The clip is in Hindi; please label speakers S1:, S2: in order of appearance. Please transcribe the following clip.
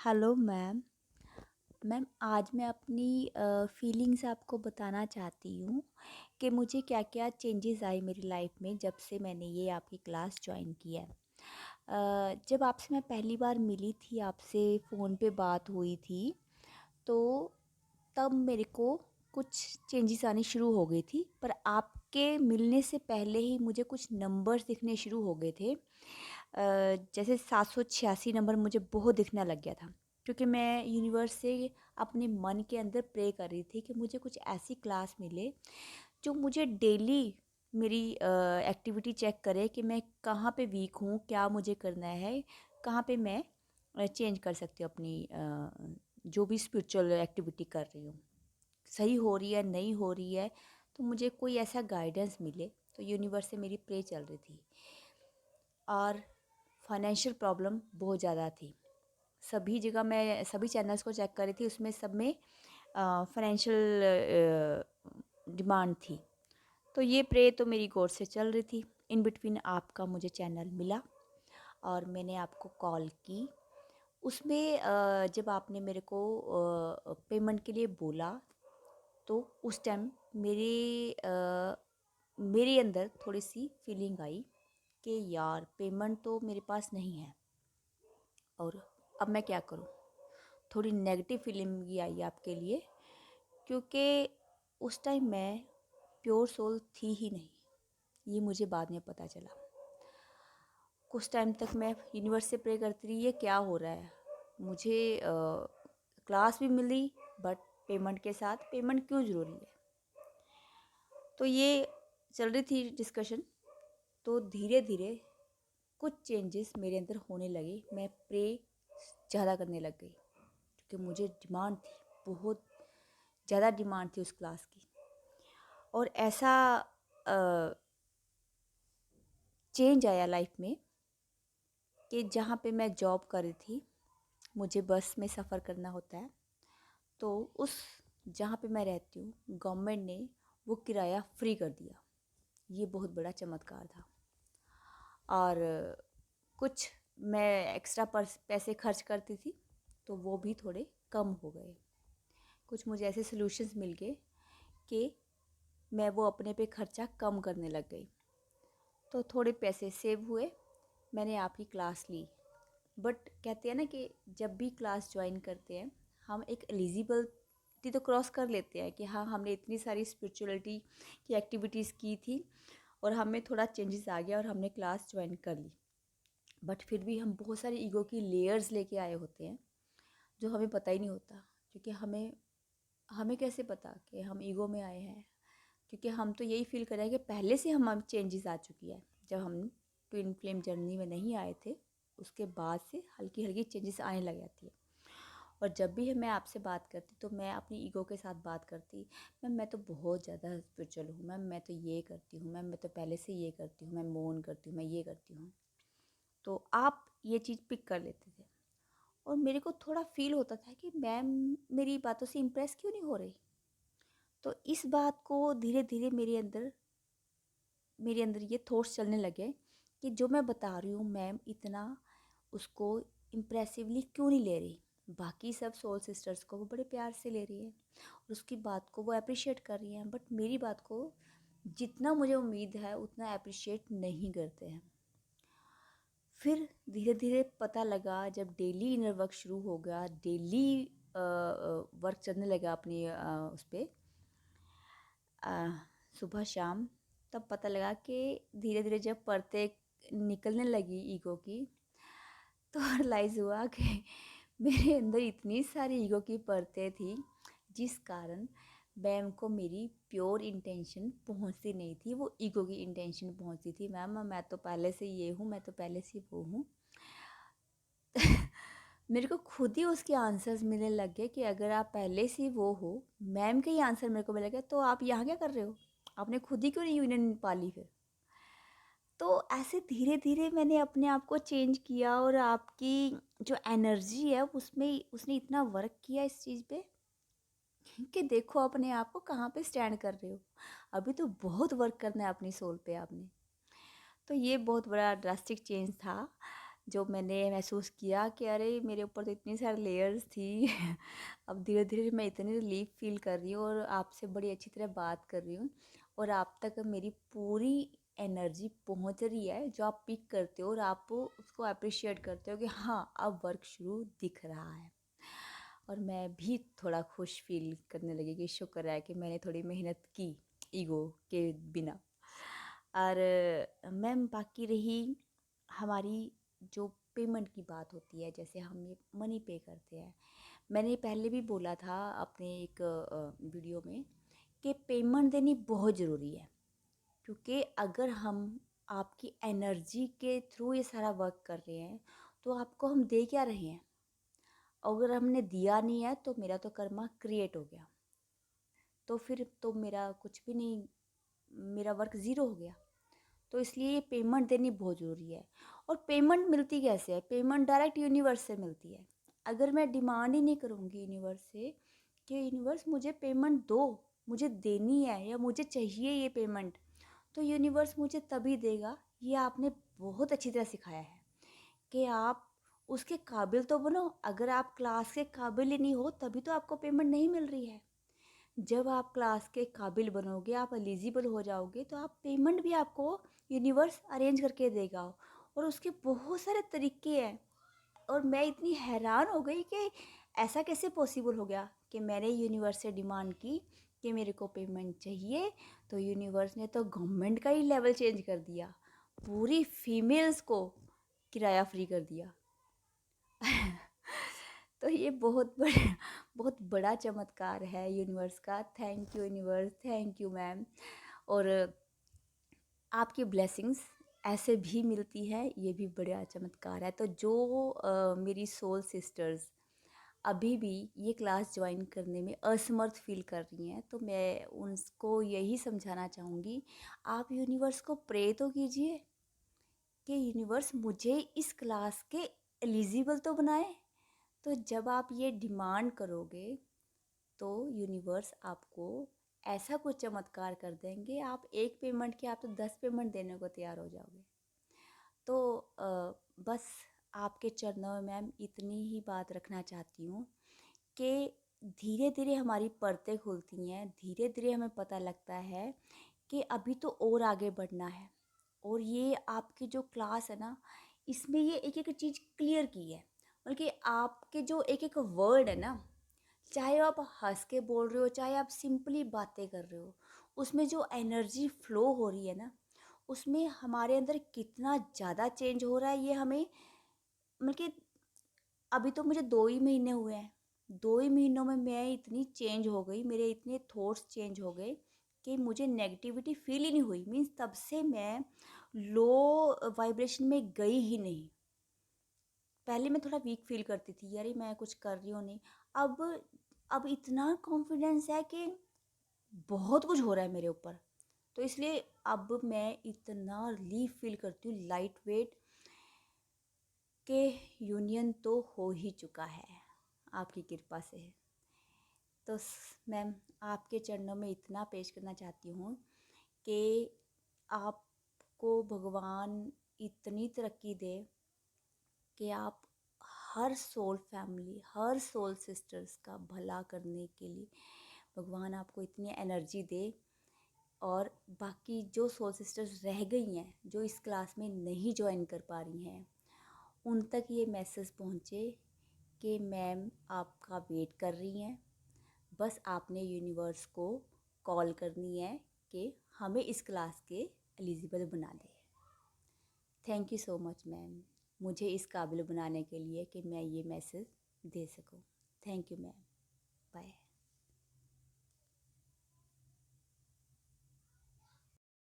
S1: Hello ma'am. मैम आज मैं अपनी फीलिंग्स आपको बताना चाहती हूँ कि मुझे क्या-क्या चेंजेस आए मेरी लाइफ में जब से मैंने ये आपकी क्लास जॉइन की है। जब आपसे मैं पहली बार मिली थी, आपसे फ़ोन पे बात हुई थी, तो तब मेरे को कुछ चेंजेस आनी शुरू हो गई थी, पर आपके मिलने से पहले ही मुझे कुछ नंबर्स दिखने शुरू हो गए थे। जैसे 786 नंबर मुझे बहुत दिखने लग गया था, क्योंकि मैं यूनिवर्स से अपने मन के अंदर प्रे कर रही थी कि मुझे कुछ ऐसी क्लास मिले जो मुझे डेली मेरी एक्टिविटी चेक करे कि मैं कहाँ पे वीक हूँ, क्या मुझे करना है, कहाँ पे मैं चेंज कर सकती हूँ अपनी जो भी स्पिरिचुअल एक्टिविटी कर रही हूँ, सही हो रही है नहीं हो रही है, तो मुझे कोई ऐसा गाइडेंस मिले। तो यूनिवर्स से मेरी प्रे चल रही थी। और फाइनेंशियल प्रॉब्लम बहुत ज़्यादा थी। सभी जगह मैं सभी चैनल्स को चेक कर रही थी, उसमें सब में फाइनेंशियल डिमांड थी। तो ये प्रे तो मेरी गॉड से चल रही थी। इन बिटवीन आपका मुझे चैनल मिला और मैंने आपको कॉल की। उसमें जब आपने मेरे को पेमेंट के लिए बोला, तो उस टाइम मेरे अंदर थोड़ी सी फीलिंग आई कि यार पेमेंट तो मेरे पास नहीं है और अब मैं क्या करूं। थोड़ी नेगेटिव फीलिंग भी आई आपके लिए, क्योंकि उस टाइम मैं प्योर सोल थी ही नहीं। ये मुझे बाद में पता चला। कुछ टाइम तक मैं यूनिवर्स से प्रे करती रही, ये क्या हो रहा है। मुझे क्लास भी मिली, बट पेमेंट के साथ पेमेंट क्यों ज़रूरी है। तो ये चल रही थी डिस्कशन। तो धीरे धीरे कुछ चेंजेस मेरे अंदर होने लगे। मैं प्रे ज़्यादा करने लग गई, क्योंकि मुझे डिमांड थी, बहुत ज़्यादा डिमांड थी उस क्लास की। और ऐसा चेंज आया लाइफ में कि जहाँ पे मैं जॉब कर रही थी, मुझे बस में सफ़र करना होता है। तो उस जहाँ पे मैं रहती हूँ, गवर्नमेंट ने वो किराया फ्री कर दिया। ये बहुत बड़ा चमत्कार था। और कुछ मैं एक्स्ट्रा पैसे खर्च करती थी, तो वो भी थोड़े कम हो गए। कुछ मुझे ऐसे सॉल्यूशंस मिल गए कि मैं वो अपने पे खर्चा कम करने लग गई। तो थोड़े पैसे सेव हुए। मैंने आपकी क्लास ली। बट कहते हैं ना कि जब भी क्लास ज्वाइन करते हैं, हम एक एलिजिबिलिटी तो क्रॉस कर लेते हैं कि हाँ, हमने इतनी सारी स्पिरिचुअलिटी की एक्टिविटीज़ की थी और हमें थोड़ा चेंजेस आ गया और हमने क्लास ज्वाइन कर ली। बट फिर भी हम बहुत सारी ईगो की लेयर्स लेके आए होते हैं, जो हमें पता ही नहीं होता। क्योंकि हमें हमें कैसे पता कि हम ईगो में आए हैं। क्योंकि हम तो यही फील कर रहे हैं कि पहले से हम चेंजेस आ चुकी है। जब हम ट्विन फ्लेम जर्नी में नहीं आए थे, उसके बाद से हल्की हल्की चेंजेस आने लग जाती है। और जब भी मैं आपसे बात करती, तो मैं अपनी ईगो के साथ बात करती। मैम मैं तो बहुत ज़्यादा स्पिरिचुअल हूँ, मैम मैं तो ये करती हूँ, मैम मैं तो पहले से ये करती हूँ, मैं मौन करती हूँ, मैं ये करती हूँ। तो आप ये चीज़ पिक कर लेते थे। और मेरे को थोड़ा फील होता था कि मैम मेरी बातों से इम्प्रेस क्यों नहीं हो रही। तो इस बात को धीरे धीरे मेरे अंदर ये थॉट्स चलने लगे कि जो मैं बता रही हूँ मैम इतना उसको इम्प्रेसिवली क्यों नहीं ले रही। बाकी सब सोल सिस्टर्स को वो बड़े प्यार से ले रही है और उसकी बात को वो अप्रिशिएट कर रही हैं, बट मेरी बात को जितना मुझे उम्मीद है उतना अप्रिशिएट नहीं करते हैं। फिर धीरे धीरे पता लगा, जब डेली इनर वर्क शुरू हो गया, डेली वर्क चलने लगा अपनी उस पर सुबह शाम, तब पता लगा कि धीरे धीरे जब परतें निकलने लगी ईगो की, तो रियलाइज़ हुआ कि मेरे अंदर इतनी सारी ईगो की परतें थी, जिस कारण मैम को मेरी प्योर इंटेंशन पहुंचती नहीं थी, वो ईगो की इंटेंशन पहुंचती थी। मैम मैं तो पहले से ये हूँ, मैं तो पहले से वो हूँ। मेरे को खुद ही उसके आंसर्स मिलने लग गए कि अगर आप पहले से वो हो, मैम के ही आंसर मेरे को मिल गया, तो आप यहाँ क्या कर रहे हो, आपने खुद ही क्यों नहीं यूनियन पाली फिर। तो ऐसे धीरे धीरे मैंने अपने आप को चेंज किया और आपकी जो एनर्जी है उसमें उसने इतना वर्क किया इस चीज़ पे कि देखो अपने आप को कहाँ पे स्टैंड कर रहे हो। अभी तो बहुत वर्क करना है अपनी सोल पे आपने। तो ये बहुत बड़ा ड्रास्टिक चेंज था। जो मैंने महसूस किया कि अरे मेरे ऊपर तो इतनी सारी लेयर्स थी। अब धीरे धीरे मैं इतनी रिलीफ फील कर रही हूँ और आपसे बड़ी अच्छी तरह बात कर रही हूँ, और आप तक मेरी पूरी एनर्जी पहुँच रही है जो आप पिक करते हो, और आप उसको अप्रिशिएट करते हो कि हाँ अब वर्क शुरू दिख रहा है। और मैं भी थोड़ा खुश फील करने लगी कि शुक्र है कि मैंने थोड़ी मेहनत की ईगो के बिना। और मैम बाकी रही हमारी जो पेमेंट की बात होती है, जैसे हम ये मनी पे करते हैं, मैंने पहले भी बोला था अपने एक वीडियो में कि पेमेंट देनी बहुत ज़रूरी है, क्योंकि अगर हम आपकी एनर्जी के थ्रू ये सारा वर्क कर रहे हैं तो आपको हम दे क्या रहे हैं। अगर हमने दिया नहीं है तो मेरा तो कर्मा क्रिएट हो गया, तो फिर तो मेरा कुछ भी नहीं, मेरा वर्क ज़ीरो हो गया। तो इसलिए ये पेमेंट देनी बहुत ज़रूरी है। और पेमेंट मिलती कैसे है? पेमेंट डायरेक्ट यूनिवर्स से मिलती है। अगर मैं डिमांड ही नहीं करूँगी यूनिवर्स से कि यूनिवर्स मुझे पेमेंट दो, मुझे देनी है या मुझे चाहिए ये पेमेंट, तो यूनिवर्स मुझे तभी देगा। ये आपने बहुत अच्छी तरह सिखाया है कि आप उसके काबिल तो बनो। अगर आप क्लास के काबिल ही नहीं हो तभी तो आपको पेमेंट नहीं मिल रही है। जब आप क्लास के काबिल बनोगे, आप एलिजिबल हो जाओगे, तो आप पेमेंट भी आपको यूनिवर्स अरेंज करके देगा। और उसके बहुत सारे तरीके हैं। और मैं इतनी हैरान हो गई कि ऐसा कैसे पॉसिबल हो गया कि मैंने यूनिवर्स से डिमांड की कि मेरे को पेमेंट चाहिए, तो यूनिवर्स ने तो गवर्नमेंट का ही लेवल चेंज कर दिया, पूरी फीमेल्स को किराया फ्री कर दिया। तो ये बहुत बड़ा चमत्कार है यूनिवर्स का। Thank you universe, thank you ma'am. और आपकी ब्लेसिंग्स ऐसे भी मिलती है, ये भी बड़ा चमत्कार है। तो जो मेरी सोल सिस्टर्स अभी भी ये क्लास ज्वाइन करने में असमर्थ फील कर रही हैं, तो मैं उनको यही समझाना चाहूँगी, आप यूनिवर्स को प्रे तो कीजिए कि यूनिवर्स मुझे इस क्लास के एलिजिबल तो बनाए। तो जब आप ये डिमांड करोगे तो यूनिवर्स आपको ऐसा कुछ चमत्कार कर देंगे, आप एक पेमेंट के आप तो 10 पेमेंट देने को तैयार हो जाओगे। तो बस आपके चरणों में मैम इतनी ही बात रखना चाहती हूँ कि धीरे धीरे हमारी परतें खुलती हैं, धीरे धीरे हमें पता लगता है कि अभी तो और आगे बढ़ना है। और ये आपकी जो क्लास है ना, इसमें ये एक एक चीज़ क्लियर की है। बल्कि आपके जो एक एक वर्ड है ना, चाहे आप हंस के बोल रहे हो, चाहे आप सिंपली बातें कर रहे हो, उसमें जो एनर्जी फ्लो हो रही है ना, उसमें हमारे अंदर कितना ज़्यादा चेंज हो रहा है ये हमें, मतलब कि अभी तो मुझे 2 ही महीने हुए हैं, 2 ही महीनों में मैं इतनी चेंज हो गई, मेरे इतने थॉट्स चेंज हो गए कि मुझे नेगेटिविटी फील ही नहीं हुई। मीन्स तब से मैं लो वाइब्रेशन में गई ही नहीं। पहले मैं थोड़ा वीक फील करती थी, यार मैं कुछ कर रही हूँ नहीं। अब इतना कॉन्फिडेंस है कि बहुत कुछ हो रहा है मेरे ऊपर। तो इसलिए अब मैं इतना रिलीफ फील करती हूँ, लाइट वेट, के यूनियन तो हो ही चुका है आपकी कृपा से। तो मैम आपके चरणों में इतना पेश करना चाहती हूँ कि आपको भगवान इतनी तरक्की दे कि आप हर सोल फैमिली, हर सोल सिस्टर्स का भला करने के लिए भगवान आपको इतनी एनर्जी दे। और बाकी जो सोल सिस्टर्स रह गई हैं, जो इस क्लास में नहीं ज्वाइन कर पा रही हैं, उन तक ये मैसेज पहुँचे कि मैम आपका वेट कर रही हैं, बस आपने यूनिवर्स को कॉल करनी है कि हमें इस क्लास के एलिजिबल बना दे। Thank you so much ma'am, मुझे इस काबिल बनाने के लिए कि मैं ये मैसेज दे सकूं। Thank you ma'am, bye.